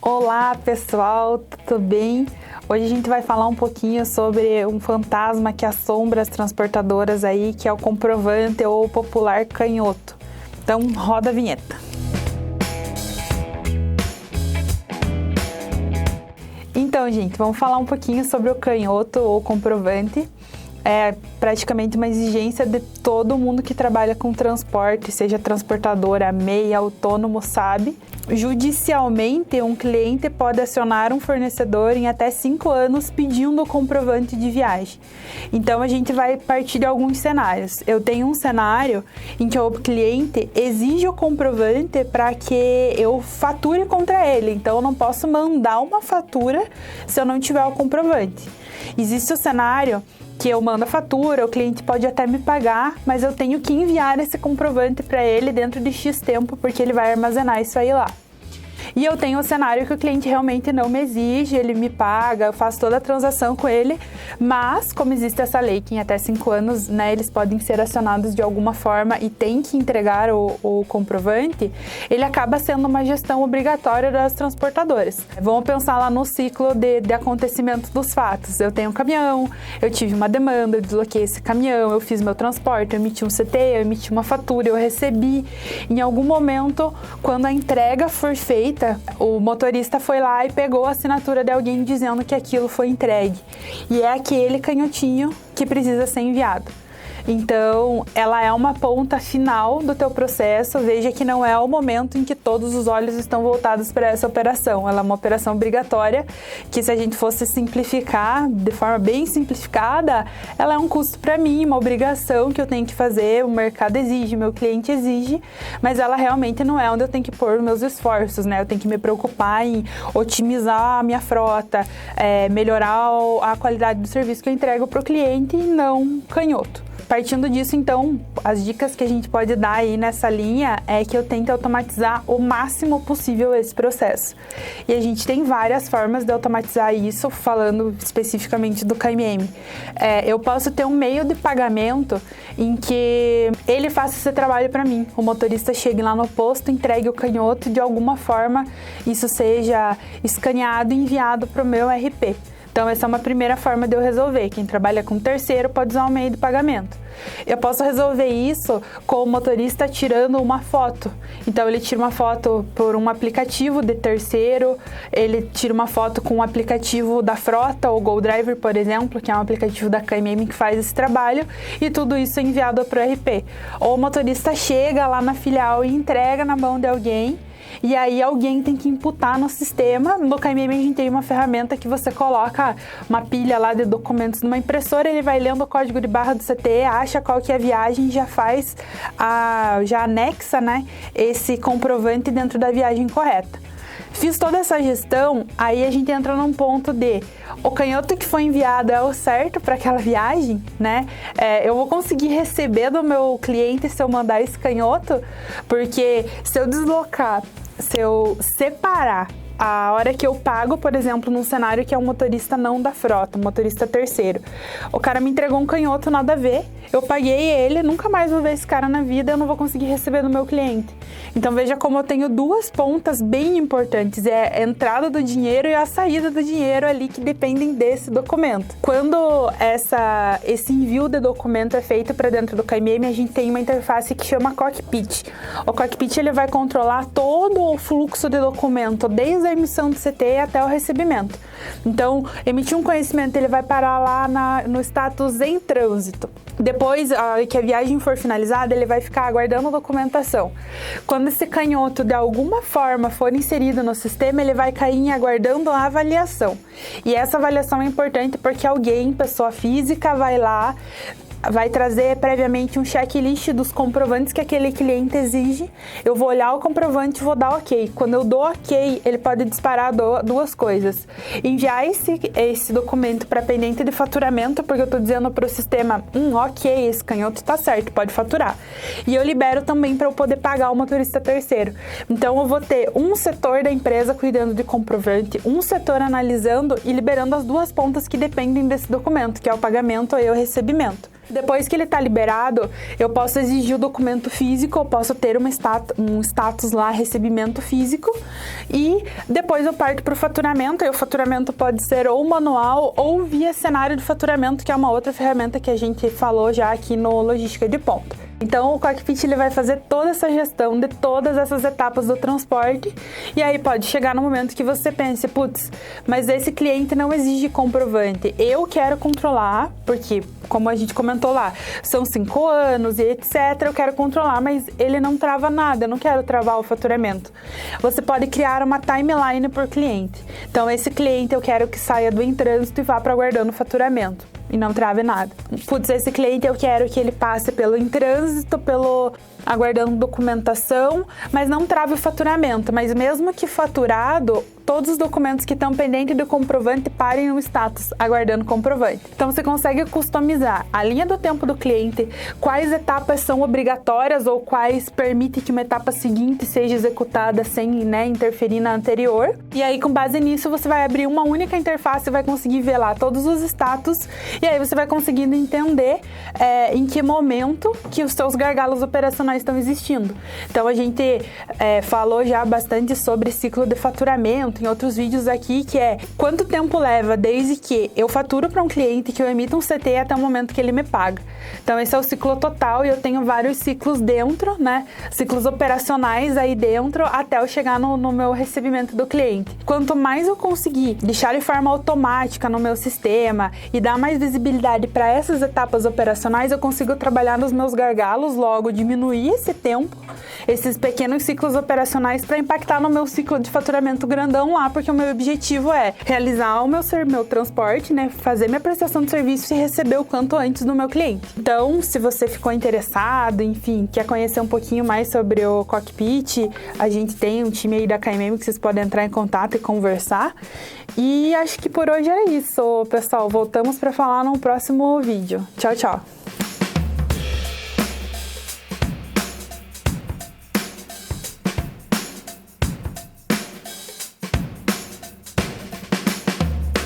Olá pessoal, tudo bem? Hoje a gente vai falar um pouquinho sobre um fantasma que assombra as transportadoras aí, que é o comprovante ou o popular canhoto. Então roda a vinheta. Então, gente, vamos falar um pouquinho sobre o canhoto ou comprovante. É praticamente uma exigência de todo mundo que trabalha com transporte, seja transportadora, MEI, autônomo, sabe. Judicialmente, um cliente pode acionar um fornecedor em até 5 anos pedindo o comprovante de viagem. Então, a gente vai partir de alguns cenários. Eu tenho um cenário em que o cliente exige o comprovante para que eu fature contra ele. Então, eu não posso mandar uma fatura se eu não tiver o comprovante. Existe o cenário que eu mando a fatura, o cliente pode até me pagar, mas eu tenho que enviar esse comprovante para ele dentro de X tempo, porque ele vai armazenar isso aí lá. E eu tenho o cenário que o cliente realmente não me exige, ele me paga, eu faço toda a transação com ele, mas como existe essa lei que em até 5 anos, né, eles podem ser acionados de alguma forma e tem que entregar o comprovante, ele acaba sendo uma gestão obrigatória das transportadoras. Vamos pensar lá no ciclo de acontecimento dos fatos. Eu tenho um caminhão, eu tive uma demanda, eu desloquei esse caminhão, eu fiz meu transporte, eu emiti um CT, eu emiti uma fatura, eu recebi. Em algum momento, quando a entrega for feita, o motorista foi lá e pegou a assinatura de alguém dizendo que aquilo foi entregue. E é aquele canhotinho que precisa ser enviado. Então, ela é uma ponta final do teu processo. Veja que não é o momento em que todos os olhos estão voltados para essa operação. Ela é uma operação obrigatória, que se a gente fosse simplificar, de forma bem simplificada, ela é um custo para mim, uma obrigação que eu tenho que fazer, o mercado exige, meu cliente exige, mas ela realmente não é onde eu tenho que pôr meus esforços, né? Eu tenho que me preocupar em otimizar a minha frota, melhorar a qualidade do serviço que eu entrego para o cliente e não canhoto. Partindo disso, então, as dicas que a gente pode dar aí nessa linha é que eu tento automatizar o máximo possível esse processo. E a gente tem várias formas de automatizar isso, falando especificamente do KMM. Eu posso ter um meio de pagamento em que ele faça esse trabalho para mim. O motorista chegue lá no posto, entregue o canhoto e de alguma forma isso seja escaneado e enviado para o meu RP. Então, essa é uma primeira forma de eu resolver. Quem trabalha com terceiro pode usar o meio de pagamento. Eu posso resolver isso com o motorista tirando uma foto. Então, ele tira uma foto por um aplicativo de terceiro, ele tira uma foto com um aplicativo da frota, o GoDriver, por exemplo, que é um aplicativo da KMM que faz esse trabalho, e tudo isso é enviado para o RP. Ou o motorista chega lá na filial e entrega na mão de alguém, e aí alguém tem que imputar no sistema. No KMM a gente tem uma ferramenta que você coloca uma pilha lá de documentos numa impressora, ele vai lendo o código de barra do CTE, acha qual que é a viagem, já faz, já anexa, né, esse comprovante dentro da viagem correta. Fiz toda essa gestão, aí a gente entra num ponto de o canhoto que foi enviado é o certo para aquela viagem, né? Eu vou conseguir receber do meu cliente se eu mandar esse canhoto, porque se eu deslocar, se eu separar a hora que eu pago, por exemplo, num cenário que é um motorista não da frota, um motorista terceiro. O cara me entregou um canhoto, nada a ver, eu paguei ele, nunca mais vou ver esse cara na vida, eu não vou conseguir receber do meu cliente. Então veja como eu tenho duas pontas bem importantes, é a entrada do dinheiro e a saída do dinheiro ali que dependem desse documento. Quando esse envio de documento é feito para dentro do KMM, a gente tem uma interface que chama Cockpit. O Cockpit ele vai controlar todo o fluxo de documento, desde a emissão do CT até o recebimento. Então, emitir um conhecimento, ele vai parar lá no status em trânsito. Depois que a viagem for finalizada, ele vai ficar aguardando a documentação. Quando esse canhoto de alguma forma for inserido no sistema, ele vai cair em aguardando a avaliação. E essa avaliação é importante porque alguém, pessoa física, vai lá, vai trazer previamente um checklist dos comprovantes que aquele cliente exige. Eu vou olhar o comprovante e vou dar ok. Quando eu dou ok, ele pode disparar duas coisas. Enviar esse documento para pendente de faturamento, porque eu estou dizendo para o sistema, ok, esse canhoto está certo, pode faturar. E eu libero também para eu poder pagar o motorista terceiro. Então, eu vou ter um setor da empresa cuidando de comprovante, um setor analisando e liberando as duas pontas que dependem desse documento, que é o pagamento e o recebimento. Depois que ele está liberado, eu posso exigir o documento físico, eu posso ter um status lá, recebimento físico, e depois eu parto para o faturamento, e o faturamento pode ser ou manual ou via cenário de faturamento, que é uma outra ferramenta que a gente falou já aqui no Logística de Ponta. Então, o Cockpit ele vai fazer toda essa gestão de todas essas etapas do transporte, e aí pode chegar no momento que você pense, putz, mas esse cliente não exige comprovante, eu quero controlar, porque, como a gente comentou lá, são 5 anos e etc, eu quero controlar, mas ele não trava nada, eu não quero travar o faturamento. Você pode criar uma timeline por cliente. Então, esse cliente eu quero que saia do em trânsito e vá para aguardando o faturamento. E não trave nada. Putz, esse cliente eu quero que ele passe pelo em trânsito, pelo aguardando documentação, mas não trave o faturamento. Mas mesmo que faturado, todos os documentos que estão pendentes do comprovante parem no status, aguardando comprovante. Então você consegue customizar a linha do tempo do cliente, quais etapas são obrigatórias ou quais permitem que uma etapa seguinte seja executada sem, né, interferir na anterior. E aí, com base nisso, você vai abrir uma única interface e vai conseguir ver lá todos os status, e aí você vai conseguindo entender em que momento que os seus gargalos operacionais estão existindo. Então a gente falou já bastante sobre ciclo de faturamento em outros vídeos aqui, que é quanto tempo leva desde que eu faturo para um cliente, que eu emito um CT até o momento que ele me paga. Então esse é o ciclo total, e eu tenho vários ciclos dentro, né? Ciclos operacionais aí dentro até eu chegar no meu recebimento do cliente. Quanto mais eu conseguir deixar de forma automática no meu sistema e dar mais visibilidade para essas etapas operacionais, eu consigo trabalhar nos meus gargalos, logo diminuir esse tempo, esses pequenos ciclos operacionais, para impactar no meu ciclo de faturamento grandão lá, porque o meu objetivo é realizar o meu transporte, né, fazer minha prestação de serviço e receber o quanto antes do meu cliente. Então, se você ficou interessado, enfim, quer conhecer um pouquinho mais sobre o Cockpit, a gente tem um time aí da KMM que vocês podem entrar em contato e conversar. E acho que por hoje é isso, pessoal. Voltamos para falar no próximo vídeo. Tchau, tchau!